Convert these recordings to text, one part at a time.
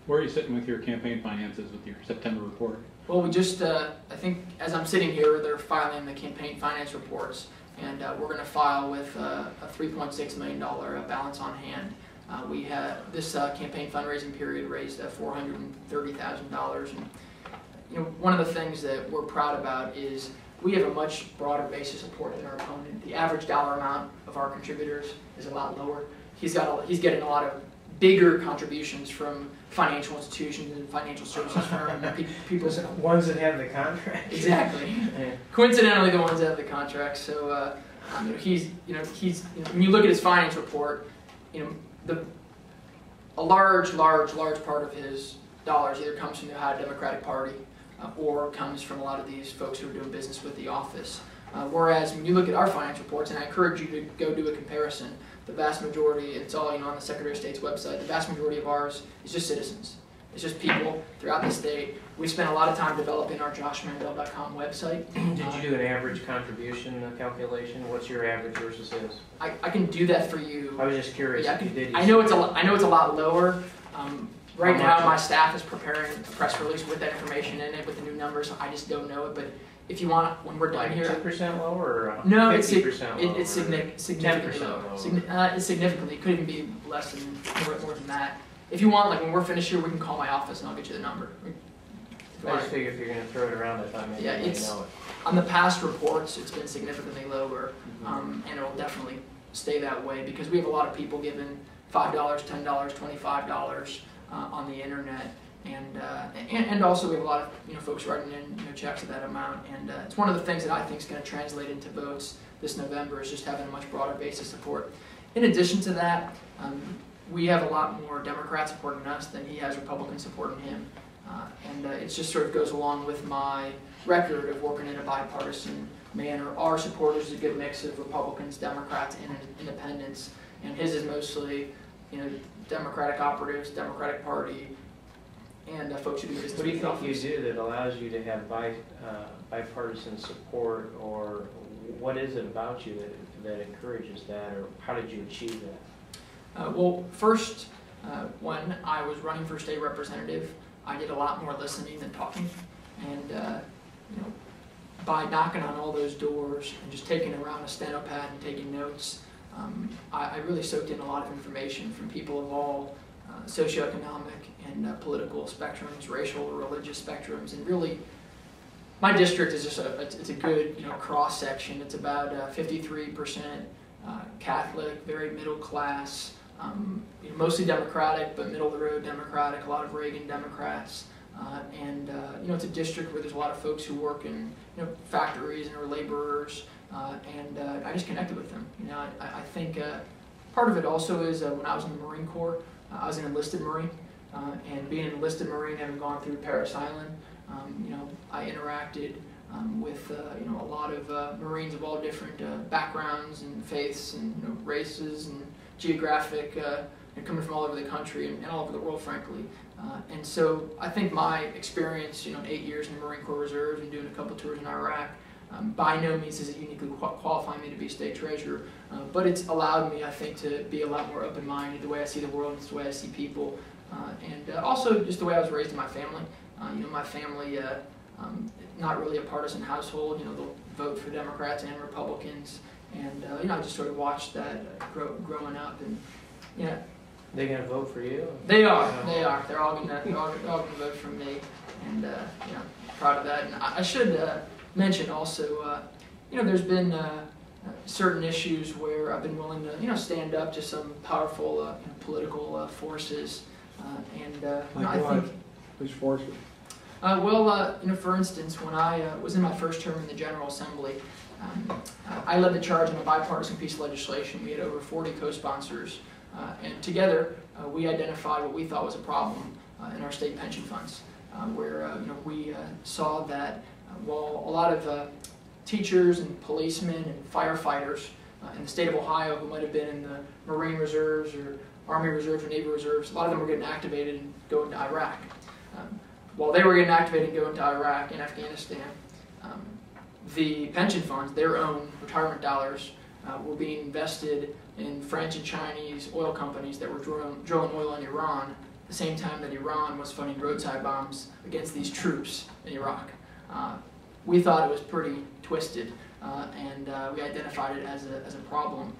Where are you sitting with your campaign finances with your September report? Well, we just, I think as I'm sitting here, they're filing the campaign finance reports, and we're going to file with a $3.6 million balance on hand. We had this campaign fundraising period raised $430,000, and one of the things that we're proud about is we have a much broader base of support than our opponent. The average dollar amount of our contributors is a lot lower. He's getting a lot of bigger contributions from financial institutions and financial services firms. People, ones that have the contract. Exactly. Yeah. Coincidentally, the ones that have the contract. So he's when you look at his finance report, a large part of his dollars either comes from the Ohio Democratic Party or comes from a lot of these folks who are doing business with the office. Whereas when you look at our finance reports, and I encourage you to go do a comparison, the vast majority, it's all on the Secretary of State's website, the vast majority of ours is just citizens. It's just people throughout the state. We spent a lot of time developing our joshmandel.com website. Did you do an average contribution calculation? What's your average versus his? I can do that for you. I was just curious. Yeah, I know it's a lot lower. Right now, my staff is preparing a press release with that information in it, with the new numbers. So I just don't know it, but if you want, when we're done here, 2% lower or no, 50% lower? It's significantly lower. It's significantly. It could even be less than more than that. If you want, like when we're finished here, we can call my office and I'll get you the number. I just figure if you're going to throw it around, I thought maybe you know it. On the past reports, it's been significantly lower, and it will definitely stay that way because we have a lot of people giving $5, $10, $25 on the internet, and also we have a lot of folks writing in checks of that amount, and it's one of the things that I think is going to translate into votes this November is just having a much broader base of support. In addition to that, we have a lot more Democrats supporting us than he has Republicans supporting him, and it just sort of goes along with my record of working in a bipartisan manner. Our supporters is a good mix of Republicans, Democrats, and independents, and his is mostly Democratic operatives, Democratic Party, and folks who do business. What do you think you do that allows you to have bipartisan support, or what is it about you that encourages that, or how did you achieve that? Well, first, when I was running for state representative, I did a lot more listening than talking, and by knocking on all those doors and just taking around a steno pad and taking notes, I really soaked in a lot of information from people of all socioeconomic and political spectrums, racial or religious spectrums, and really, my district is just it's a good cross section. It's about 53% Catholic, very middle class, mostly Democratic, but middle of the road Democratic. A lot of Reagan Democrats, and it's a district where there's a lot of folks who work in factories and are laborers. And I just connected with them. I think part of it also is when I was in the Marine Corps, I was an enlisted Marine, and being an enlisted Marine, having gone through Parris Island, I interacted with a lot of Marines of all different backgrounds and faiths and races and geographic, coming from all over the country and all over the world, frankly. And so I think my experience, 8 years in the Marine Corps Reserve and doing a couple tours in Iraq, by no means does it uniquely qualify me to be state treasurer, but it's allowed me, I think, to be a lot more open-minded, the way I see the world, the way I see people, and also just the way I was raised in my family. My family, not really a partisan household. They'll vote for Democrats and Republicans, and I just sort of watched that growing up, and They're going to vote for you? They are. They are. They're all going to vote for me, and proud of that. And I should mention also, there's been certain issues where I've been willing to, stand up to some powerful political forces, and I think. Which forces? For instance, when I was in my first term in the General Assembly, I led the charge on a bipartisan piece of legislation. We had over 40 co-sponsors, and together we identified what we thought was a problem in our state pension funds, where we saw that while a lot of teachers and policemen and firefighters in the state of Ohio who might have been in the Marine Reserves or Army Reserves or Navy Reserves, a lot of them were getting activated and going to Iraq. While they were getting activated and going to Iraq and Afghanistan, the pension funds, their own retirement dollars, were being invested in French and Chinese oil companies that were drilling oil in Iran, the same time that Iran was funding roadside bombs against these troops in Iraq. We thought it was pretty twisted, and we identified it as a problem.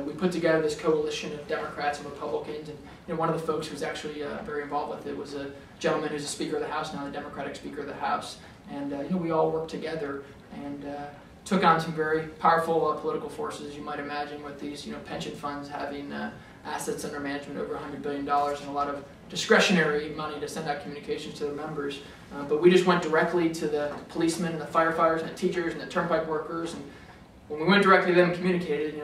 We put together this coalition of Democrats and Republicans, and one of the folks who was actually very involved with it was a gentleman who's a Speaker of the House now, the Democratic Speaker of the House. And we all worked together and took on some very powerful political forces, as you might imagine, with these pension funds having assets under management over $100 billion and a lot of discretionary money to send out communications to their members. But we just went directly to the policemen and the firefighters and the teachers and the turnpike workers. And when we went directly to them and communicated,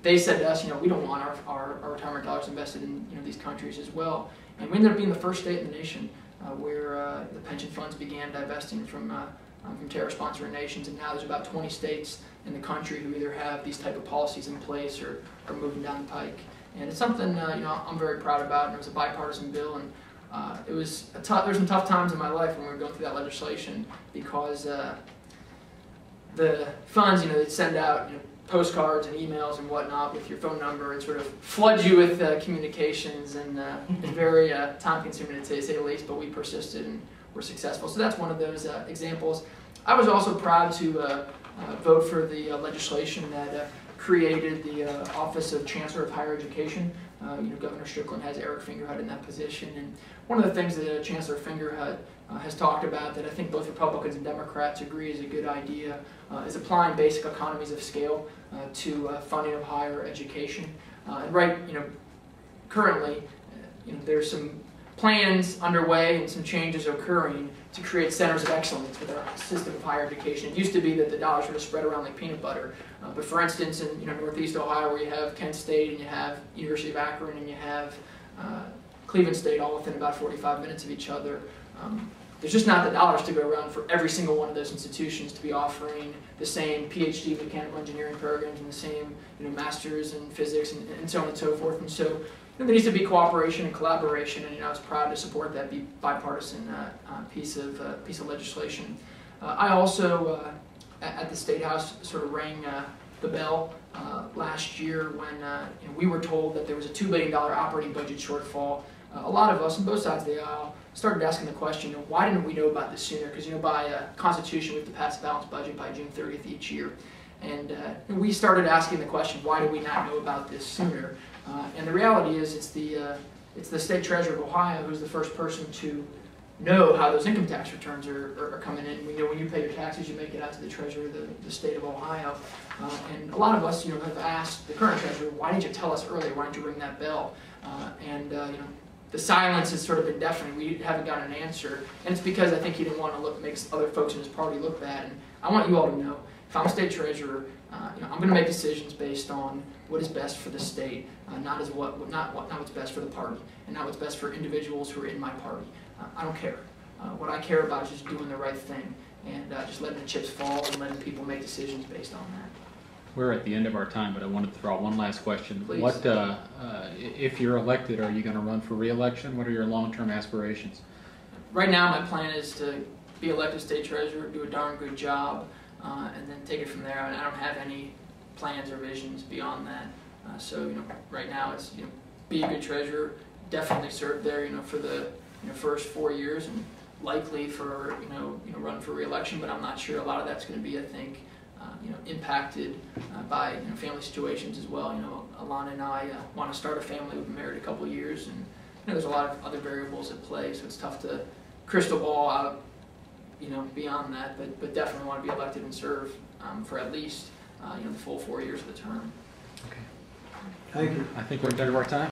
they said to us, we don't want our retirement dollars invested in these countries as well. And we ended up being the first state in the nation where the pension funds began divesting from terror-sponsoring nations, and now there's about 20 states in the country who either have these type of policies in place or are moving down the pike. And it's something I'm very proud about, and it was a bipartisan bill, and there's some tough times in my life when we were going through that legislation because the funds, they'd send out postcards and emails and whatnot with your phone number and sort of flood you with communications, and it's very time-consuming to say the least, but we persisted and were successful. So that's one of those examples. I was also proud to vote for the legislation that created the Office of Chancellor of Higher Education. Governor Strickland has Eric Fingerhut in that position, and one of the things that Chancellor Fingerhut has talked about that I think both Republicans and Democrats agree is a good idea is applying basic economies of scale to funding of higher education. Currently, there's some plans underway and some changes occurring to create centers of excellence with our system of higher education. It used to be that the dollars were spread around like peanut butter, but for instance, in Northeast Ohio, where you have Kent State and you have University of Akron and you have Cleveland State, all within about 45 minutes of each other, there's just not the dollars to go around for every single one of those institutions to be offering the same PhD mechanical engineering programs and the same masters in physics and so on and so forth. And so there needs to be cooperation and collaboration, and I was proud to support that bipartisan piece of legislation. I also, at the State House, sort of rang the bell last year when we were told that there was a $2 billion operating budget shortfall. A lot of us on both sides of the aisle started asking the question, why didn't we know about this sooner? Because by Constitution, we have to pass a balanced budget by June 30th each year. And we started asking the question, why did we not know about this sooner? And the reality is it's the State Treasurer of Ohio who's the first person to know how those income tax returns are coming in. We know when you pay your taxes, you make it out to the Treasurer of the state of Ohio. And a lot of us have asked the current Treasurer, why didn't you tell us earlier? Why didn't you ring that bell? The silence has sort of been deafening. We haven't gotten an answer. And it's because I think he didn't want to make other folks in his party look bad. And I want you all to know, if I'm state treasurer, I'm going to make decisions based on what is best for the state, not what's best for the party, and not what's best for individuals who are in my party. I don't care. What I care about is just doing the right thing and just letting the chips fall and letting people make decisions based on that. We're at the end of our time, but I wanted to throw out one last question. Please. What, if you're elected, are you going to run for re-election? What are your long-term aspirations? Right now, my plan is to be elected state treasurer, do a darn good job, and then take it from there. I don't have any plans or visions beyond that. So right now it's be a good treasurer, definitely serve there for the first 4 years, and likely for run for re-election. But I'm not sure. A lot of that's going to be, I think, impacted by family situations as well. Alana and I want to start a family. We've been married a couple of years, and there's a lot of other variables at play. So it's tough to crystal ball out beyond that. But definitely want to be elected and serve for at least the full 4 years of the term. Okay. Thank you. I think we're at the end of our time.